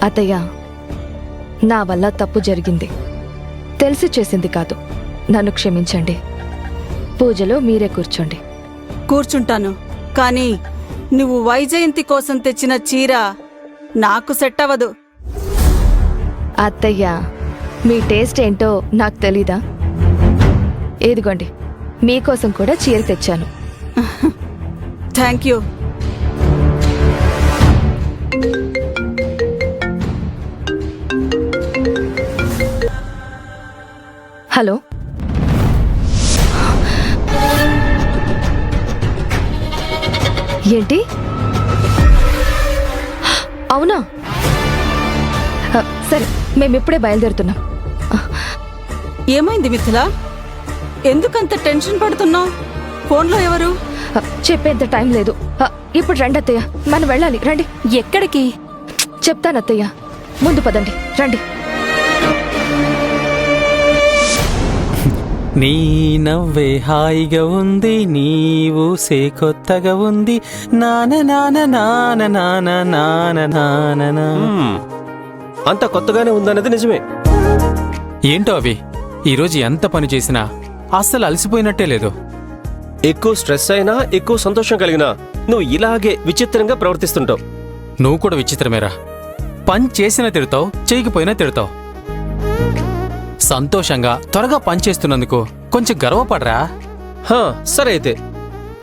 అత్తయ్య, నా వల్ల తప్పు జరిగింది. తెలిసి చేసింది కాదు. నన్ను క్షమించండి. పూజలో మీరే కూర్చోండి. కూర్చుంటాను, కానీ నువ్వు వైజయంతి కోసం తెచ్చిన చీర నాకు సెట్ అవ్వదు. అత్తయ్య, మీ టేస్ట్ ఏంటో నాకు తెలీదా? ఏదిగోండి, మీకోసం కూడా చీర తెచ్చాను. Thank you. హలో, ఏంటి? అవునా? సరే, మేమిప్పుడే బయలుదేరుతున్నాం. ఏమైంది మిథిల? ఎందుకంత టెన్షన్ పడుతున్నావు? ఫోన్లో ఎవరు? చెప్పేంత టైం లేదు. ఇప్పుడు రండి అత్తయ్య, మనం వెళ్ళాలి. రండి. ఎక్కడికి? చెప్తానత్తయ్య, ముందు పదండి. రండి. నీ నవ్వే హాయిగా ఉంది, నీవు సే కొత్తగా ఉంది. నాన నాన నాన నాన నాన నాన. అంత కొత్తగానే ఉందన్నది నిజమే. ఏంటో అవి, ఈరోజు ఎంత పని చేసినా అస్సలు అలసిపోయినట్టే లేదు. ఎక్కువ స్ట్రెస్ అయినా, ఎక్కువ సంతోషం కలిగినా నువ్వు ఇలాగే విచిత్రంగా ప్రవర్తిస్తుంటావు. నువ్వు కూడా విచిత్రమేరా. పని చేసినా తిడతావు, చేయకపోయినా తిడతావు. సంతోషంగా త్వరగా పని చేస్తున్నందుకు కొంచెం గర్వపడరా. సరే అయితే,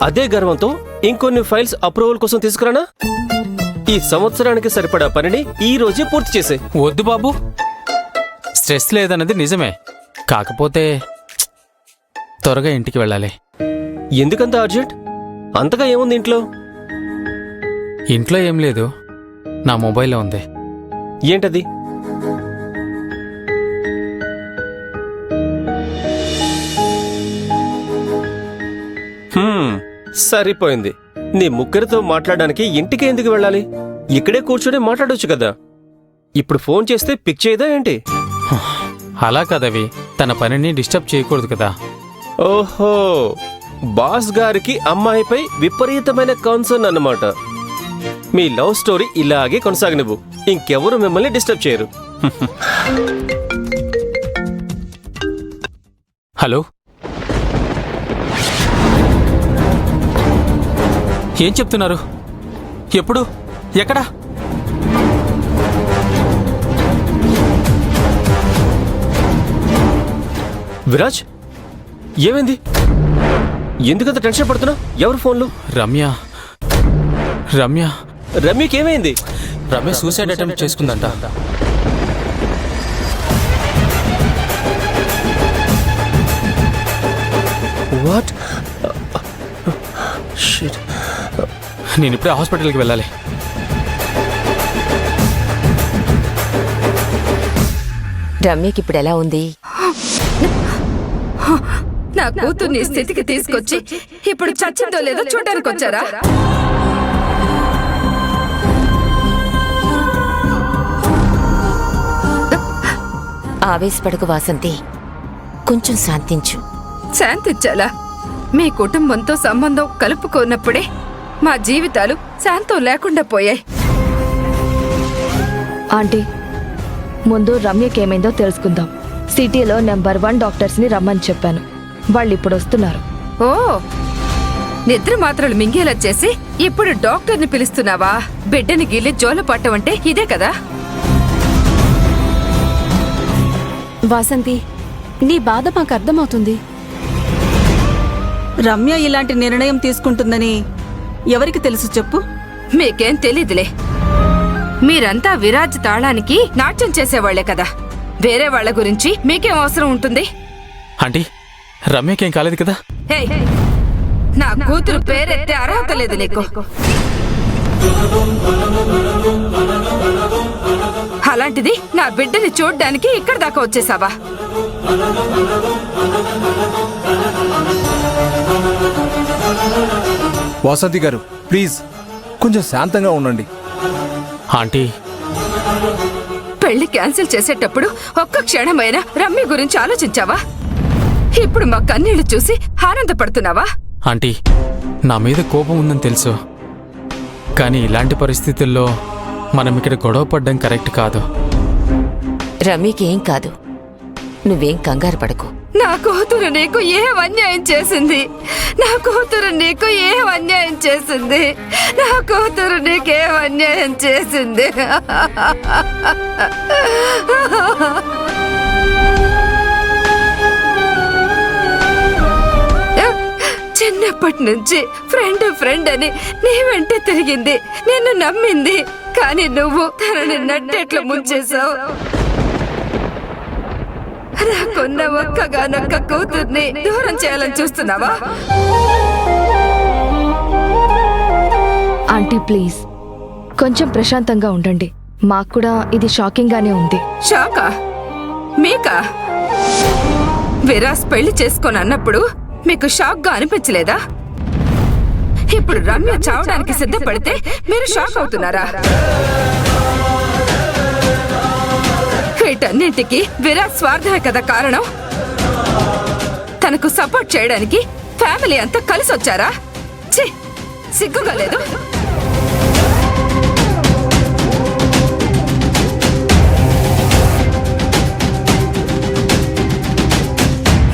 అదే గర్వంతో ఇంకొన్ని ఫైల్స్ అప్రూవల్ కోసం తీసుకురానా? ఈ సంవత్సరానికి సరిపడా పనిని ఈ రోజే పూర్తి చేసే. వద్దు బాబు, స్ట్రెస్ లేదన్నది నిజమే. కాకపోతే త్వరగా ఇంటికి వెళ్ళాలి. ఎందుకంత అర్జెంట్? అంతగా ఏముంది ఇంట్లో? ఇంట్లో ఏం లేదు, నా మొబైల్లో ఉంది. ఏంటది? సరిపోయింది. నీ ముగ్గురితో మాట్లాడడానికి ఇంటికి ఎందుకు వెళ్ళాలి? ఇక్కడే కూర్చొని మాట్లాడొచ్చు కదా. ఇప్పుడు ఫోన్ చేస్తే పిక్ చేయదా ఏంటి? అలా కదవి, తన పనిని డిస్టర్బ్ చేయకూడదు కదా. ఓహో, బాస్ గారికి అమ్మాయిపై విపరీతమైన కన్సర్న్ అన్నమాట. మీ లవ్ స్టోరీ ఇలాగే కొనసాగనివ్వు, ఇంకెవరు మిమ్మల్ని డిస్టర్బ్ చేయరు. హలో, ఏం చెప్తున్నారు? ఎప్పుడు? ఎక్కడా? విరాజ్, ఏమైంది? ఎందుకంత టెన్షన్ పడుతున్నా? ఎవరు ఫోన్లు? రమ్య. రమ్య రమ్యకి ఏమైంది? రమ్య సూసైడ్ అటెంప్ట్ చేసుకుందంట. వాట్? షిట్. నేను ఇప్పుడే హాస్పిటల్కి వెళ్ళాలి. రమ్యకి ఇప్పుడు ఎలా ఉంది? నా కూతుర్ని స్థితికి తీసుకొచ్చి ఇప్పుడు చచ్చిందో లేదో చూడడానికి వచ్చారా? ఆవేశపడకు వాసంతి, కొంచెం శాంతించు. శాంతించాలా? మీ కుటుంబంతో సంబంధం కలుపుకోనప్పుడే మా జీవితాలు శాంతం లేకుండా పోయాయి. ఆంటీ, ముందు రమ్యకేమైందో తెలుసుకుందాం. సిటీలో నెంబర్ 1 డాక్టర్స్ని రమ్మని చెప్పాను. వాళ్ళు ఇప్పుడు వస్తున్నారు. ఓ, నిద్ర మాత్రలు మింగేలా చేసి ఇప్పుడు డాక్టర్ని పిలుస్తున్నావా? బిడ్డని గిల్లి జోల పట్టమంటే ఇదే కదా? వాసంతి, నీ బాధ మాకు అర్థమవుతుంది. రమ్య ఇలాంటి నిర్ణయం తీసుకుంటుందని ఎవరికి తెలుసు చెప్పు? మీకేం తెలీదులే. మీరంతా విరాజ్ తాళానికి నాట్యం చేసేవాళ్లే కదా. వేరే వాళ్ల గురించి మీకేం అవసరం ఉంటుంది? ఆంటీ, రమ్యకేం కాలేదు కదా? హే, నా కూతురు పేరెత్తే అర్హత లేదు నీకు. అలాంటిది నా బిడ్డని చూడ్డానికి ఇక్కడ దాకా వచ్చేసావా? వాసంతి గారు, ప్లీజ్ కొంచెం శాంతంగా ఉండండి. ఆంటీ, పెళ్లి క్యాన్సిల్ చేసేటప్పుడు ఒక్క క్షణమైనా రమ్య గురించి ఆలోచించావా? ఇప్పుడు మా కన్నీళ్లు చూసి ఆనందపడుతున్నావా? ఆంటీ, నా మీద కోపం ఉందని తెలుసు, కానీ ఇలాంటి పరిస్థితుల్లో మనం ఇక్కడ గొడవ పడ్డం కరెక్ట్ కాదు. రమ్యకి ఏం కాదు, నువ్వేం కంగారు పడకు. నా కూతురు నీకు ఏం అన్యాయం చేసింది? నా కూతురు నీకు ఏం అన్యాయం చేసింది? నా కూతురు నీకేం అన్యాయం చేసింది? చిన్నప్పటి నుంచి ఫ్రెండ్ అని నీ వెంట తిరిగింది, నిన్ను నమ్మింది. కానీ నువ్వు తనని నట్టేట్లు ముంచేశావు. నాకున్న ఒక్కగానొక్క కూతుర్ని దూరం చేయాలని చూస్తున్నావా? ఆంటీ ప్లీజ్ కొంచెం ప్రశాంతంగా ఉండండి. మాకు కూడా ఇది షాకింగ్ గానే ఉంది. షాకా? మీకా? విరాస్ పెళ్లి చేసుకొని అన్నప్పుడు మీకు షాక్ గా అనిపించలేదా? ఇప్పుడు రమ్య చావడానికి సిద్ధపడితే మీరు షాక్ అవుతున్నారా? వీటన్నింటికి విరాట్ స్వార్థమే కదా కారణం. తనకు సపోర్ట్ చేయడానికి ఫ్యామిలీ అంతా కలిసి వచ్చారా? ఛీ, సిగ్గుగా లేదు?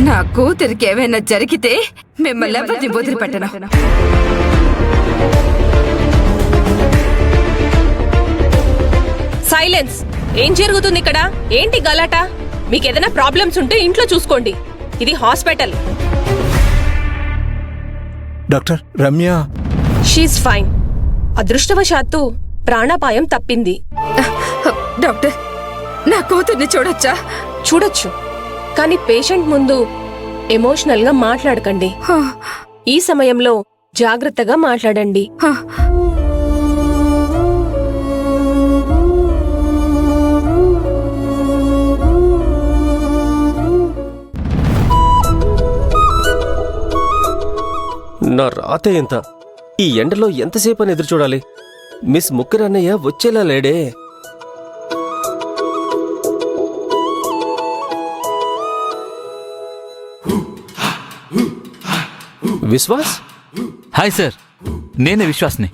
నా కూతురికి ఏమైనా జరిగితే మిమ్మల్ని ఎవరిని వదిలిపెట్టను. సైలెన్స్. ఏం జరుగుతుంది ఇక్కడ? ఏంటి గలాట? మీకేదైనా ప్రాబ్లమ్స్ ఉంటే ఇంట్లో చూసుకోండి, ఇది hospital. Doctor Ramya she's fine. అదృష్టవశాత్తు ప్రాణాపాయం తప్పింది. డాక్టర్, నా కూతుర్ని చూడొచ్చా? చూడొచ్చు, కానీ పేషెంట్ ముందు ఎమోషనల్ గా మాట్లాడకండి. ఈ సమయంలో జాగ్రత్తగా మాట్లాడండి. నా రాతే ఎంత! ఈ ఎండలో ఎంతసేపు అని ఎదురు చూడాలి? మిస్ ముక్కర్ అన్నయ్య వచ్చేలా లేడే. విశ్వాస్? హాయ్ సార్, నేనే విశ్వాస్ని.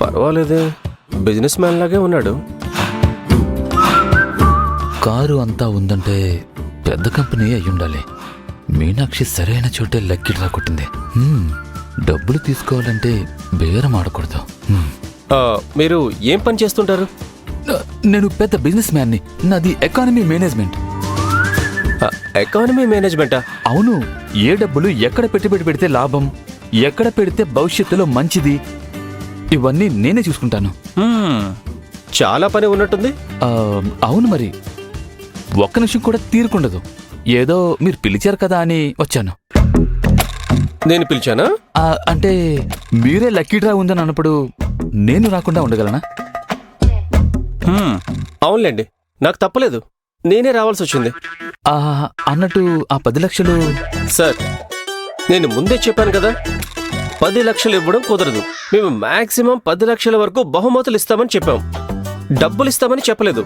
పర్వాలేదే, బిజినెస్ మ్యాన్ లాగే ఉన్నాడు. కారు అంతా ఉందంటే పెద్ద కంపెనీ అయి ఉండాలి. మీనాక్షి సరైన చోటే లక్కీ డ్రా కొట్టింది. డబ్బులు తీసుకోవాలంటే బేరం ఆడకూడదు. మీరు ఏం పని చేస్తుంటారు? నేను పెద్ద బిజినెస్ మ్యాన్ని. నాది ఎకానమీ మేనేజ్మెంట్. ఎకానమీ మేనేజ్మెంటా? అవును. ఏ డబ్బులు ఎక్కడ పెట్టుబడి పెడితే లాభం, ఎక్కడ పెడితే భవిష్యత్తులో మంచిది, ఇవన్నీ నేనే చూసుకుంటాను. చాలా పని ఉన్నట్టుంది. అవును, మరి ఒక్క నిమిషం కూడా తీరుకుండదు. ఏదో మీరు పిలిచారు కదా అని వచ్చాను. నేను పిలిచానా? అంటే మీరే లక్కీ డ్రా ఉందని అన్నప్పుడు నేను రాకుండా ఉండగలనా? అవునులేండి, నాకు తప్పలేదు, నేనే రావాల్సి వచ్చింది. అన్నట్టు ఆ 10 లక్షలు. సార్, నేను ముందే చెప్పాను కదా, 10 లక్షలు ఇవ్వడం కుదరదు. మేము మాక్సిమం 10 లక్షల వరకు బహుమతులు ఇస్తామని చెప్పాం, డబ్బులు ఇస్తామని చెప్పలేదు.